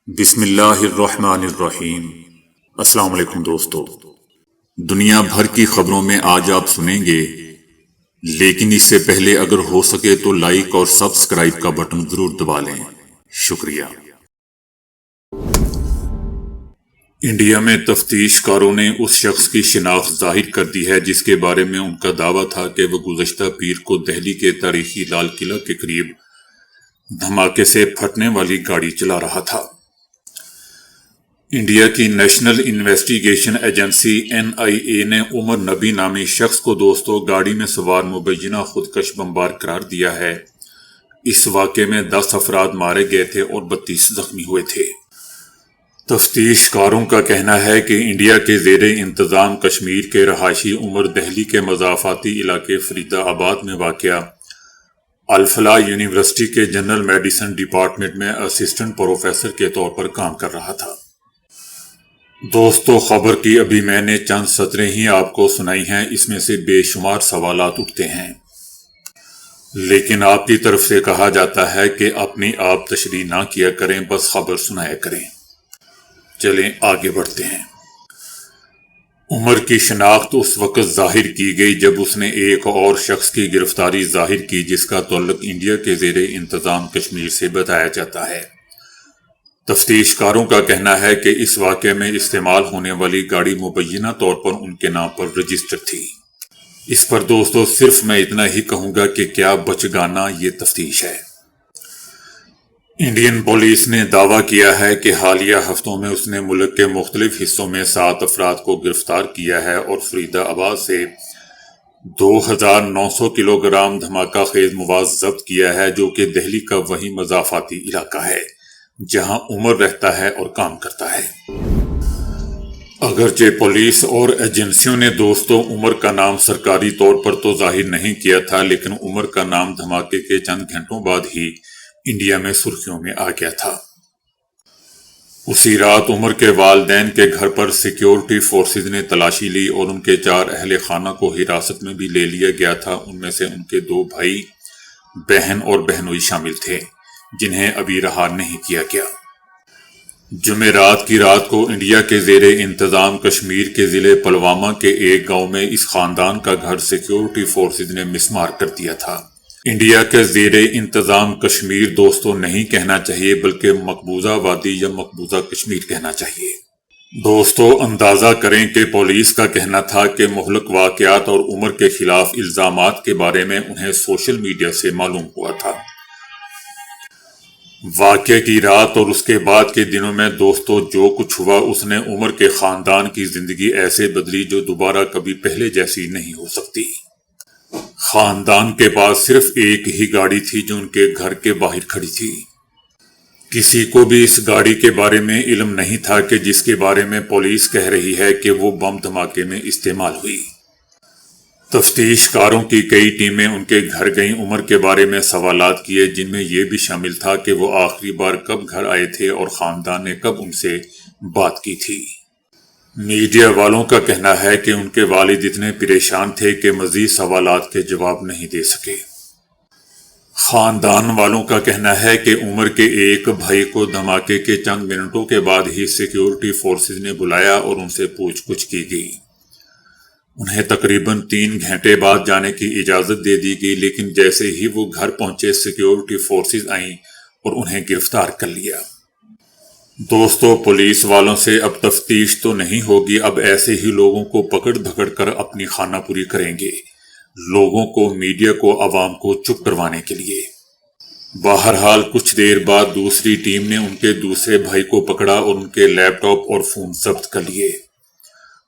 بسم اللہ الرحمن الرحیم۔ السلام علیکم دوستو، دنیا بھر کی خبروں میں آج آپ سنیں گے، لیکن اس سے پہلے اگر ہو سکے تو لائک اور سبسکرائب کا بٹن ضرور دبا لیں۔ شکریہ۔ انڈیا میں تفتیش کاروں نے اس شخص کی شناخت ظاہر کر دی ہے جس کے بارے میں ان کا دعویٰ تھا کہ وہ گزشتہ پیر کو دہلی کے تاریخی لال قلعہ کے قریب دھماکے سے پھٹنے والی گاڑی چلا رہا تھا۔ انڈیا کی نیشنل انویسٹیگیشن ایجنسی NIA نے عمر نبی نامی شخص کو گاڑی میں سوار مبینہ خودکش بمبار قرار دیا ہے۔ اس واقعے میں 10 افراد مارے گئے تھے اور 32 زخمی ہوئے تھے۔ تفتیش کاروں کا کہنا ہے کہ انڈیا کے زیر انتظام کشمیر کے رہائشی عمر دہلی کے مضافاتی علاقے فرید آباد میں واقع الفلاح یونیورسٹی کے جنرل میڈیسن ڈپارٹمنٹ میں اسسٹنٹ پروفیسر کے طور پر کام کر رہا تھا۔ دوستو، خبر کی ابھی میں نے چند سطریں ہی آپ کو سنائی ہیں، اس میں سے بے شمار سوالات اٹھتے ہیں، لیکن آپ کی طرف سے کہا جاتا ہے کہ اپنی آپ تشریح نہ کیا کریں، بس خبر سنایا کریں۔ چلیں آگے بڑھتے ہیں۔ عمر کی شناخت اس وقت ظاہر کی گئی جب اس نے ایک اور شخص کی گرفتاری ظاہر کی جس کا تعلق انڈیا کے زیر انتظام کشمیر سے بتایا جاتا ہے۔ تفتیش کاروں کا کہنا ہے کہ اس واقعے میں استعمال ہونے والی گاڑی مبینہ طور پر ان کے نام پر رجسٹر تھی۔ اس پر دوستو صرف میں اتنا ہی کہوں گا کہ کیا بچگانہ یہ تفتیش ہے۔ انڈین پولیس نے دعویٰ کیا ہے کہ حالیہ ہفتوں میں اس نے ملک کے مختلف حصوں میں 7 افراد کو گرفتار کیا ہے اور فرید آباد سے 2900 کلو گرام دھماکہ خیز مواد ضبط کیا ہے، جو کہ دہلی کا وہی مضافاتی علاقہ ہے جہاں عمر رہتا ہے اور کام کرتا ہے۔ اگرچہ پولیس اور ایجنسیوں نے عمر کا نام سرکاری طور پر تو ظاہر نہیں کیا تھا، لیکن عمر کا نام دھماکے کے چند گھنٹوں بعد ہی انڈیا میں سرخیوں میں آ گیا تھا۔ اسی رات عمر کے والدین کے گھر پر سیکیورٹی فورسز نے تلاشی لی اور ان کے 4 اہل خانہ کو حراست میں بھی لے لیا گیا تھا۔ ان میں سے ان کے 2 بھائی، بہن اور بہنوئی شامل تھے جنہیں ابھی رہا نہیں کیا گیا۔ جمعرات کی رات کو انڈیا کے زیر انتظام کشمیر کے ضلع پلوامہ کے ایک گاؤں میں اس خاندان کا گھر سیکیورٹی فورسز نے مسمار کر دیا تھا۔ انڈیا کے زیر انتظام کشمیر دوستوں نہیں کہنا چاہیے بلکہ مقبوضہ وادی یا مقبوضہ کشمیر کہنا چاہیے۔ دوستو اندازہ کریں کہ پولیس کا کہنا تھا کہ مہلک واقعات اور عمر کے خلاف الزامات کے بارے میں انہیں سوشل میڈیا سے معلوم ہوا تھا۔ واقعے کی رات اور اس کے بعد کے دنوں میں دوستو جو کچھ ہوا اس نے عمر کے خاندان کی زندگی ایسے بدلی جو دوبارہ کبھی پہلے جیسی نہیں ہو سکتی۔ خاندان کے پاس صرف ایک ہی گاڑی تھی جو ان کے گھر کے باہر کھڑی تھی۔ کسی کو بھی اس گاڑی کے بارے میں علم نہیں تھا کہ جس کے بارے میں پولیس کہہ رہی ہے کہ وہ بم دھماکے میں استعمال ہوئی۔ تفتیش کاروں کی کئی ٹیمیں ان کے گھر گئیں، عمر کے بارے میں سوالات کیے جن میں یہ بھی شامل تھا کہ وہ آخری بار کب گھر آئے تھے اور خاندان نے کب ان سے بات کی تھی۔ میڈیا والوں کا کہنا ہے کہ ان کے والد اتنے پریشان تھے کہ مزید سوالات کے جواب نہیں دے سکے۔ خاندان والوں کا کہنا ہے کہ عمر کے ایک بھائی کو دھماکے کے چند منٹوں کے بعد ہی سیکیورٹی فورسز نے بلایا اور ان سے پوچھ گچھ کی گئی۔ انہیں تقریباً 3 گھنٹے بعد جانے کی اجازت دے دی گئی، لیکن جیسے ہی وہ گھر پہنچے سیکیورٹی فورسز آئیں اور انہیں گرفتار کر لیا۔ دوستو پولیس والوں سے اب تفتیش تو نہیں ہوگی، اب ایسے ہی لوگوں کو پکڑ دھکڑ کر اپنی خانہ پوری کریں گے، لوگوں کو، میڈیا کو، عوام کو چپ کروانے کے لیے۔ بہرحال کچھ دیر بعد دوسری ٹیم نے ان کے دوسرے بھائی کو پکڑا اور ان کے لیپ ٹاپ اور فون ضبط کر لیے۔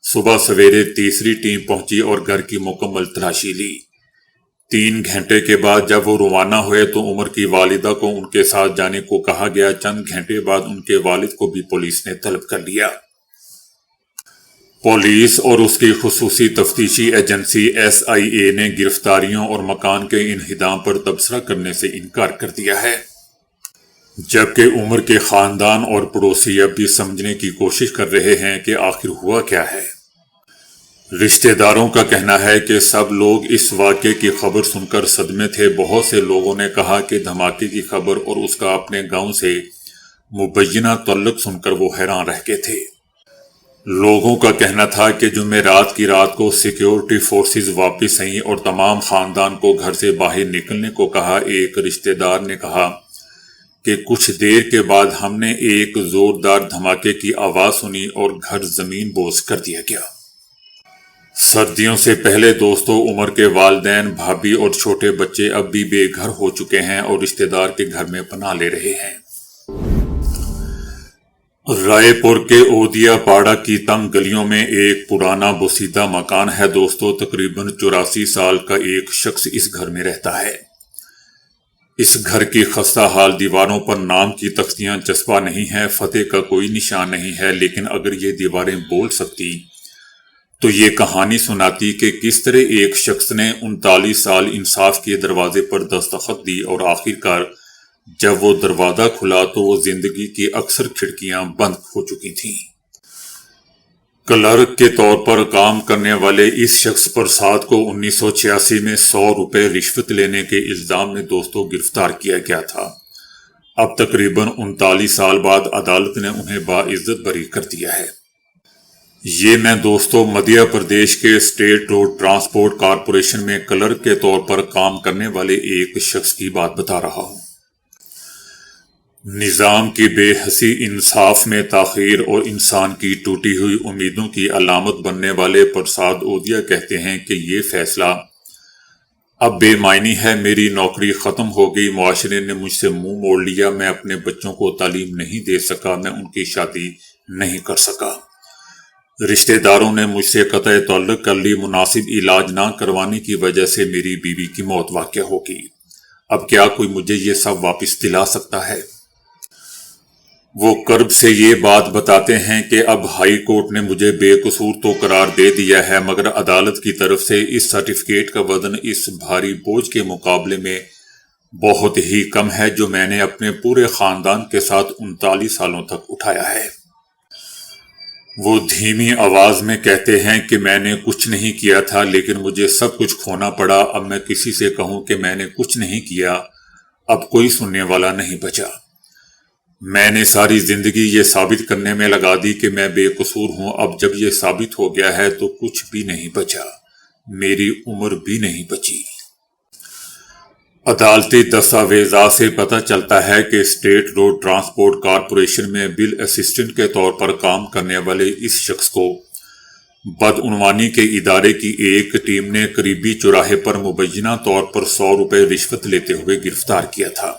صبح سویرے تیسری ٹیم پہنچی اور گھر کی مکمل تلاشی لی۔ 3 گھنٹے کے بعد جب وہ روانہ ہوئے تو عمر کی والدہ کو ان کے ساتھ جانے کو کہا گیا۔ چند گھنٹے بعد ان کے والد کو بھی پولیس نے طلب کر لیا۔ پولیس اور اس کی خصوصی تفتیشی ایجنسی SIA نے گرفتاریوں اور مکان کے انہدام پر تبصرہ کرنے سے انکار کر دیا ہے، جبکہ عمر کے خاندان اور پڑوسی اب بھی سمجھنے کی کوشش کر رہے ہیں کہ آخر ہوا کیا ہے۔ رشتہ داروں کا کہنا ہے کہ سب لوگ اس واقعے کی خبر سن کر صدمے تھے۔ بہت سے لوگوں نے کہا کہ دھماکے کی خبر اور اس کا اپنے گاؤں سے مبینہ تعلق سن کر وہ حیران رہ گئے تھے۔ لوگوں کا کہنا تھا کہ جمعرات کی رات کو سیکیورٹی فورسز واپس آئیں اور تمام خاندان کو گھر سے باہر نکلنے کو کہا۔ ایک رشتہ دار نے کہا کہ کچھ دیر کے بعد ہم نے ایک زوردار دھماکے کی آواز سنی اور گھر زمین بوس کر دیا گیا۔ سردیوں سے پہلے دوستو، عمر کے والدین، بھابھی اور چھوٹے بچے اب بھی بے گھر ہو چکے ہیں اور رشتہ دار کے گھر میں پناہ لے رہے ہیں۔ رائے پور کے اودیا پاڑا کی تنگ گلیوں میں ایک پرانا بوسیدہ مکان ہے دوستو۔ تقریباً 84 سال کا ایک شخص اس گھر میں رہتا ہے۔ اس گھر کی خستہ حال دیواروں پر نام کی تختیاں چسپاں نہیں ہیں، فتح کا کوئی نشان نہیں ہے، لیکن اگر یہ دیواریں بول سکتی تو یہ کہانی سناتی کہ کس طرح ایک شخص نے 39 سال انصاف کے دروازے پر دستخط دی اور آخرکار جب وہ دروازہ کھلا تو وہ زندگی کی اکثر کھڑکیاں بند ہو چکی تھیں۔ کلرک کے طور پر کام کرنے والے اس شخص پر 7 کو 1986 میں 100 روپے رشوت لینے کے الزام میں دوستوں گرفتار کیا گیا تھا۔ اب تقریباً 39 سال بعد عدالت نے انہیں باعزت بری کر دیا ہے۔ یہ میں دوستوں مدھیہ پردیش کے اسٹیٹ روڈ ٹرانسپورٹ کارپوریشن میں کلرک کے طور پر کام کرنے والے ایک شخص کی بات بتا رہا ہوں۔ نظام کی بے حسی، انصاف میں تاخیر اور انسان کی ٹوٹی ہوئی امیدوں کی علامت بننے والے پرساد اودیا کہتے ہیں کہ یہ فیصلہ اب بے معنی ہے۔ میری نوکری ختم ہو گئی، معاشرے نے مجھ سے منہ موڑ لیا، میں اپنے بچوں کو تعلیم نہیں دے سکا، میں ان کی شادی نہیں کر سکا۔ رشتہ داروں نے مجھ سے قطع تعلق کر لی، مناسب علاج نہ کروانے کی وجہ سے میری بیوی کی موت واقع ہو گئی۔ اب کیا کوئی مجھے یہ سب واپس دلا سکتا ہے؟ وہ کرب سے یہ بات بتاتے ہیں کہ اب ہائی کورٹ نے مجھے بے قصور تو قرار دے دیا ہے، مگر عدالت کی طرف سے اس سرٹیفکیٹ کا وزن اس بھاری بوجھ کے مقابلے میں بہت ہی کم ہے جو میں نے اپنے پورے خاندان کے ساتھ 39 سالوں تک اٹھایا ہے۔ وہ دھیمی آواز میں کہتے ہیں کہ میں نے کچھ نہیں کیا تھا، لیکن مجھے سب کچھ کھونا پڑا۔ اب میں کسی سے کہوں کہ میں نے کچھ نہیں کیا، اب کوئی سننے والا نہیں بچا۔ میں نے ساری زندگی یہ ثابت کرنے میں لگا دی کہ میں بے قصور ہوں۔ اب جب یہ ثابت ہو گیا ہے تو کچھ بھی نہیں بچا، میری عمر بھی نہیں بچی۔ عدالتی دستاویزات سے پتہ چلتا ہے کہ اسٹیٹ روڈ ٹرانسپورٹ کارپوریشن میں بل اسسٹنٹ کے طور پر کام کرنے والے اس شخص کو بدعنوانی کے ادارے کی ایک ٹیم نے قریبی چوراہے پر مبینہ طور پر 100 روپے رشوت لیتے ہوئے گرفتار کیا تھا۔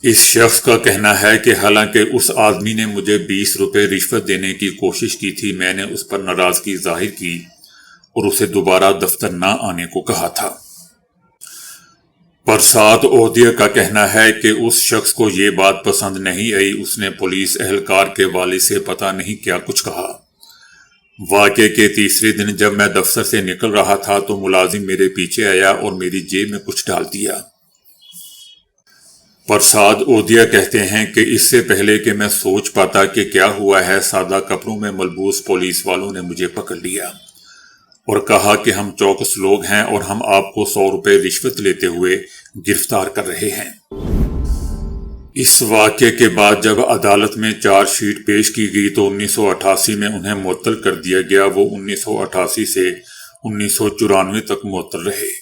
اس شخص کا کہنا ہے کہ حالانکہ اس آدمی نے مجھے 20 روپے رشوت دینے کی کوشش کی تھی، میں نے اس پر ناراضگی ظاہر کی اور اسے دوبارہ دفتر نہ آنے کو کہا تھا۔ پرساد اودیا کا کہنا ہے کہ اس شخص کو یہ بات پسند نہیں آئی، اس نے پولیس اہلکار کے والد سے پتہ نہیں کیا کچھ کہا۔ واقعے کے تیسرے دن جب میں دفتر سے نکل رہا تھا تو ملازم میرے پیچھے آیا اور میری جیب میں کچھ ڈال دیا۔ پرساد اودیا کہتے ہیں کہ اس سے پہلے کہ میں سوچ پاتا کہ کیا ہوا ہے، سادہ کپڑوں میں ملبوس پولیس والوں نے مجھے پکڑ لیا اور کہا کہ ہم چوکس لوگ ہیں اور ہم آپ کو 100 روپے رشوت لیتے ہوئے گرفتار کر رہے ہیں۔ اس واقعے کے بعد جب عدالت میں چارج شیٹ پیش کی گئی تو 1988 میں انہیں معطل کر دیا گیا۔ وہ 1988 سے 1994 تک معطل رہے۔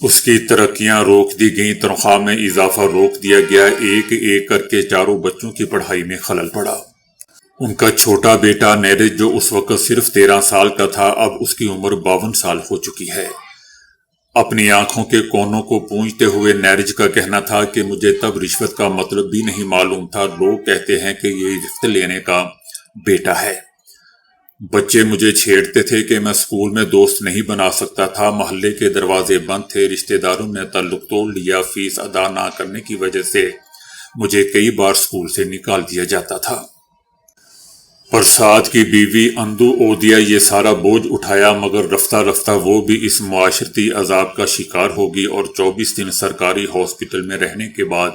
اس کی ترقیاں روک دی گئیں، تنخواہ میں اضافہ روک دیا گیا، ایک ایک کر کے چاروں بچوں کی پڑھائی میں خلل پڑا۔ ان کا چھوٹا بیٹا نیرج جو اس وقت صرف 13 سال کا تھا، اب اس کی عمر 52 سال ہو چکی ہے۔ اپنی آنکھوں کے کونوں کو پونجتے ہوئے نیرج کا کہنا تھا کہ مجھے تب رشوت کا مطلب بھی نہیں معلوم تھا، لوگ کہتے ہیں کہ یہ رشوت لینے کا بیٹا ہے۔ بچے مجھے چھیڑتے تھے کہ میں اسکول میں دوست نہیں بنا سکتا تھا، محلے کے دروازے بند تھے، رشتہ داروں نے تعلق توڑ لیا، فیس ادا نہ کرنے کی وجہ سے مجھے کئی بار اسکول سے نکال دیا جاتا تھا۔ پرساد کی بیوی اندو اودیا یہ سارا بوجھ اٹھایا، مگر رفتہ رفتہ وہ بھی اس معاشرتی عذاب کا شکار ہوگی اور 24 دن سرکاری ہاسپٹل میں رہنے کے بعد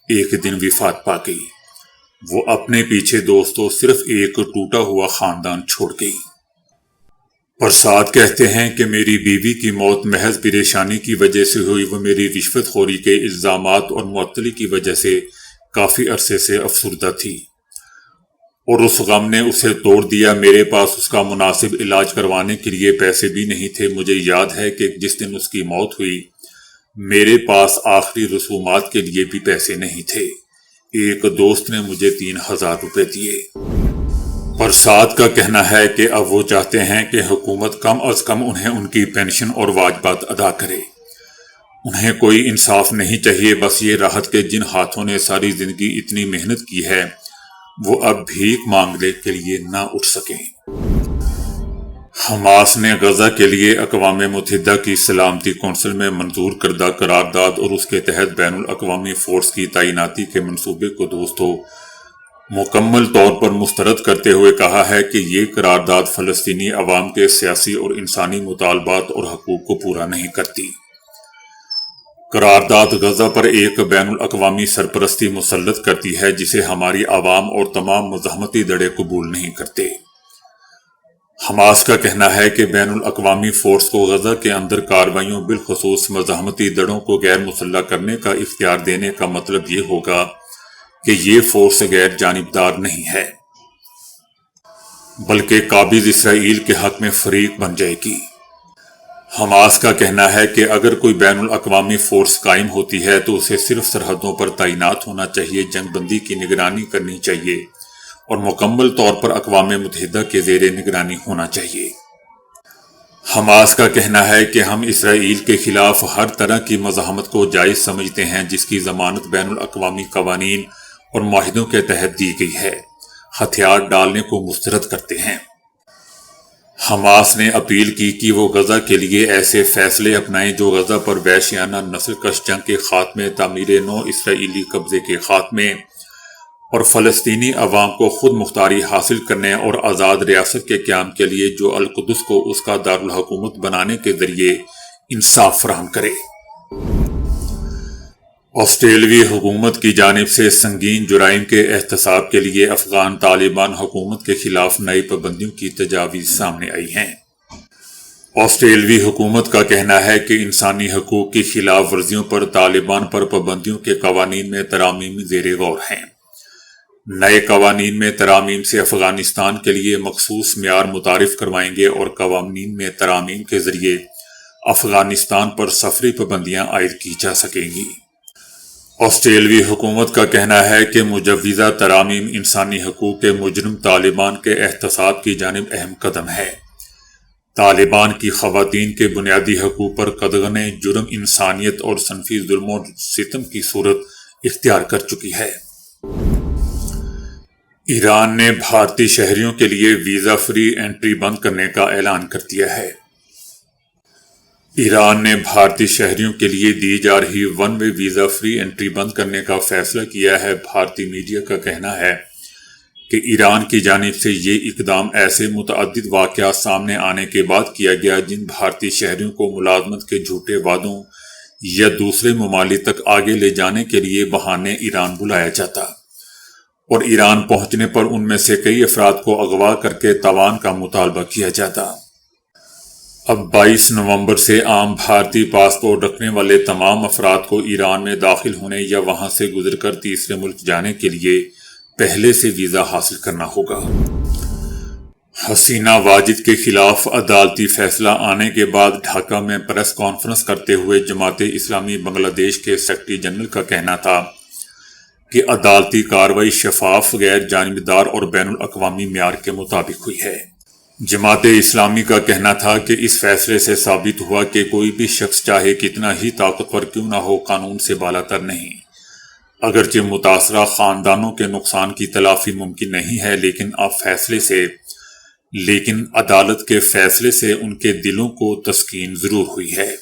ایک دن وفات پا گئی۔ وہ اپنے پیچھے دوستوں صرف ایک ٹوٹا ہوا خاندان چھوڑ گئی۔ پرساد کہتے ہیں کہ میری بیوی کی موت محض پریشانی کی وجہ سے ہوئی، وہ میری رشوت خوری کے الزامات اور معطلی کی وجہ سے کافی عرصے سے افسردہ تھی اور اس غم نے اسے توڑ دیا۔ میرے پاس اس کا مناسب علاج کروانے کے لیے پیسے بھی نہیں تھے۔ مجھے یاد ہے کہ جس دن اس کی موت ہوئی میرے پاس آخری رسومات کے لیے بھی پیسے نہیں تھے۔ ایک دوست نے مجھے 3000 روپے دیے۔ پرساد کا کہنا ہے کہ اب وہ چاہتے ہیں کہ حکومت کم از کم انہیں ان کی پینشن اور واجبات ادا کرے۔ انہیں کوئی انصاف نہیں چاہیے، بس یہ راحت کہ جن ہاتھوں نے ساری زندگی اتنی محنت کی ہے وہ اب بھیک مانگنے کے لیے نہ اٹھ سکیں۔ حماس نے غزہ کے لیے اقوام متحدہ کی سلامتی کونسل میں منظور کردہ قرارداد اور اس کے تحت بین الاقوامی فورس کی تعیناتی کے منصوبے کو دوستو مکمل طور پر مسترد کرتے ہوئے کہا ہے کہ یہ قرارداد فلسطینی عوام کے سیاسی اور انسانی مطالبات اور حقوق کو پورا نہیں کرتی۔ قرارداد غزہ پر ایک بین الاقوامی سرپرستی مسلط کرتی ہے جسے ہماری عوام اور تمام مزاحمتی دھڑے قبول نہیں کرتے۔ حماس کا کہنا ہے کہ بین الاقوامی فورس کو غزہ کے اندر کارروائیوں بالخصوص مزاحمتی دھڑوں کو غیر مسلح کرنے کا اختیار دینے کا مطلب یہ ہوگا کہ یہ فورس غیر جانبدار نہیں ہے بلکہ قابض اسرائیل کے حق میں فریق بن جائے گی۔ حماس کا کہنا ہے کہ اگر کوئی بین الاقوامی فورس قائم ہوتی ہے تو اسے صرف سرحدوں پر تعینات ہونا چاہیے، جنگ بندی کی نگرانی کرنی چاہیے اور مکمل طور پر اقوام متحدہ کے زیر نگرانی ہونا چاہیے۔ حماس کا کہنا ہے کہ ہم اسرائیل کے خلاف ہر طرح کی مزاحمت کو جائز سمجھتے ہیں جس کی ضمانت بین الاقوامی قوانین اور معاہدوں کے تحت دی گئی ہے، ہتھیار ڈالنے کو مسترد کرتے ہیں۔ حماس نے اپیل کی کہ وہ غزہ کے لیے ایسے فیصلے اپنائیں جو غزہ پر وحشیانہ نسل کش جنگ کے خاتمے، تعمیر نو اسرائیلی قبضے کے خاتمے اور فلسطینی عوام کو خود مختاری حاصل کرنے اور آزاد ریاست کے قیام کے لیے جو القدس کو اس کا دارالحکومت بنانے کے ذریعے انصاف فراہم کرے۔ آسٹریلوی حکومت کی جانب سے سنگین جرائم کے احتساب کے لیے افغان طالبان حکومت کے خلاف نئی پابندیوں کی تجاویز سامنے آئی ہیں۔ آسٹریلوی حکومت کا کہنا ہے کہ انسانی حقوق کی خلاف ورزیوں پر طالبان پر پابندیوں کے قوانین میں ترامیم زیر غور ہیں۔ نئے قوانین میں ترامیم سے افغانستان کے لیے مخصوص معیار متعارف کروائیں گے اور قوانین میں ترامیم کے ذریعے افغانستان پر سفری پابندیاں عائد کی جا سکیں گی۔ آسٹریلوی حکومت کا کہنا ہے کہ مجوزہ ترامیم انسانی حقوق کے مجرم طالبان کے احتساب کی جانب اہم قدم ہے۔ طالبان کی خواتین کے بنیادی حقوق پر قدغن جرم انسانیت اور صنفی ظلم و ستم کی صورت اختیار کر چکی ہے۔ ایران نے بھارتی شہریوں کے لیے ویزا فری انٹری بند کرنے کا اعلان کر دیا ہے۔ ایران نے بھارتی شہریوں کے لیے دی جا رہی one way visa free entry بند کرنے کا فیصلہ کیا ہے۔ بھارتی میڈیا کا کہنا ہے کہ ایران کی جانب سے یہ اقدام ایسے متعدد واقعات سامنے آنے کے بعد کیا گیا جن بھارتی شہریوں کو ملازمت کے جھوٹے وعدوں یا دوسرے ممالک تک آگے لے جانے کے لیے بہانے ایران بلایا جاتا اور ایران پہنچنے پر ان میں سے کئی افراد کو اغوا کر کے تاوان کا مطالبہ کیا جاتا۔ اب 22 نومبر سے عام بھارتی پاسپورٹ رکھنے والے تمام افراد کو ایران میں داخل ہونے یا وہاں سے گزر کر تیسرے ملک جانے کے لیے پہلے سے ویزا حاصل کرنا ہوگا۔ حسینہ واجد کے خلاف عدالتی فیصلہ آنے کے بعد ڈھاکہ میں پریس کانفرنس کرتے ہوئے جماعت اسلامی بنگلہ دیش کے سیکرٹری جنرل کا کہنا تھا کہ عدالتی کارروائی شفاف، غیر جانبدار اور بین الاقوامی معیار کے مطابق ہوئی ہے۔ جماعت اسلامی کا کہنا تھا کہ اس فیصلے سے ثابت ہوا کہ کوئی بھی شخص چاہے کتنا ہی طاقتور کیوں نہ ہو قانون سے بالاتر نہیں۔ اگرچہ متاثرہ خاندانوں کے نقصان کی تلافی ممکن نہیں ہے لیکن عدالت کے فیصلے سے ان کے دلوں کو تسکین ضرور ہوئی ہے۔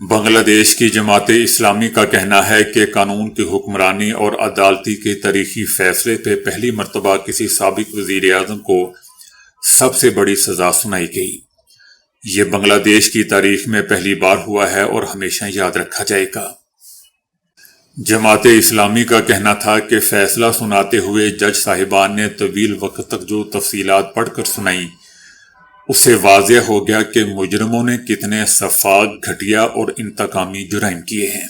بنگلہ دیش کی جماعت اسلامی کا کہنا ہے کہ قانون کی حکمرانی اور عدالتی کے تاریخی فیصلے پہ پہلی مرتبہ کسی سابق وزیر اعظم کو سب سے بڑی سزا سنائی گئی۔ یہ بنگلہ دیش کی تاریخ میں پہلی بار ہوا ہے اور ہمیشہ یاد رکھا جائے گا۔ جماعت اسلامی کا کہنا تھا کہ فیصلہ سناتے ہوئے جج صاحبان نے طویل وقت تک جو تفصیلات پڑھ کر سنائیں اس سے واضح ہو گیا کہ مجرموں نے کتنے سفاک، گھٹیا اور انتقامی جرائم کیے ہیں۔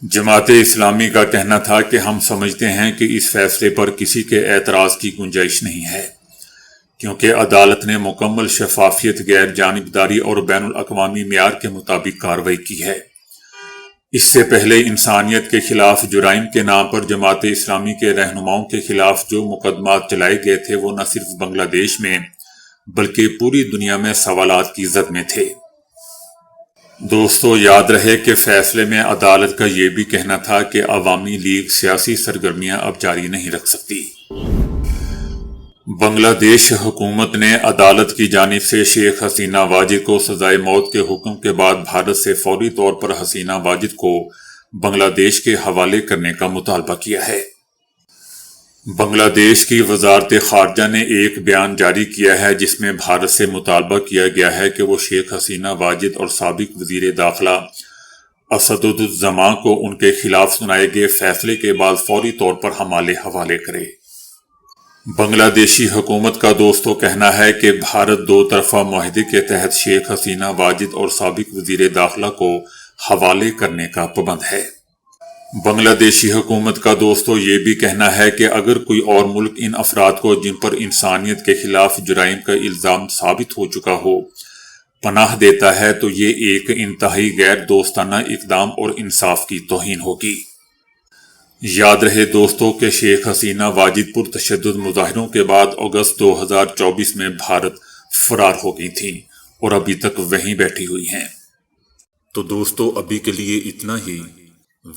جماعت اسلامی کا کہنا تھا کہ ہم سمجھتے ہیں کہ اس فیصلے پر کسی کے اعتراض کی گنجائش نہیں ہے، کیونکہ عدالت نے مکمل شفافیت، غیر جانبداری اور بین الاقوامی معیار کے مطابق کارروائی کی ہے۔ اس سے پہلے انسانیت کے خلاف جرائم کے نام پر جماعت اسلامی کے رہنماؤں کے خلاف جو مقدمات چلائے گئے تھے وہ نہ صرف بنگلہ دیش میں بلکہ پوری دنیا میں سوالات کی زد میں تھے۔ دوستو، یاد رہے کہ فیصلے میں عدالت کا یہ بھی کہنا تھا کہ عوامی لیگ سیاسی سرگرمیاں اب جاری نہیں رکھ سکتی۔ بنگلہ دیش حکومت نے عدالت کی جانب سے شیخ حسینہ واجد کو سزائے موت کے حکم کے بعد بھارت سے فوری طور پر حسینہ واجد کو بنگلہ دیش کے حوالے کرنے کا مطالبہ کیا ہے۔ بنگلہ دیش کی وزارت خارجہ نے ایک بیان جاری کیا ہے جس میں بھارت سے مطالبہ کیا گیا ہے کہ وہ شیخ حسینہ واجد اور سابق وزیر داخلہ اسدالزماں کو ان کے خلاف سنائے گئے فیصلے کے بعد فوری طور پر حوالے کرے۔ بنگلہ دیشی حکومت کا دوستو کہنا ہے کہ بھارت دو طرفہ معاہدے کے تحت شیخ حسینہ واجد اور سابق وزیر داخلہ کو حوالے کرنے کا پابند ہے۔ بنگلہ دیشی حکومت کا دوستو یہ بھی کہنا ہے کہ اگر کوئی اور ملک ان افراد کو جن پر انسانیت کے خلاف جرائم کا الزام ثابت ہو چکا ہو پناہ دیتا ہے تو یہ ایک انتہائی غیر دوستانہ اقدام اور انصاف کی توہین ہوگی۔ یاد رہے دوستو کہ شیخ حسینہ واجد پرتشدد مظاہروں کے بعد اگست 2024 میں بھارت فرار ہو گئی تھیں اور ابھی تک وہیں بیٹھی ہوئی ہیں۔ تو دوستو ابھی کے لیے اتنا ہی۔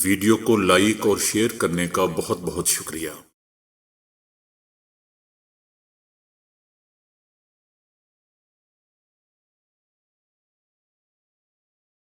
ویڈیو کو لائک اور شیئر کرنے کا بہت بہت شکریہ۔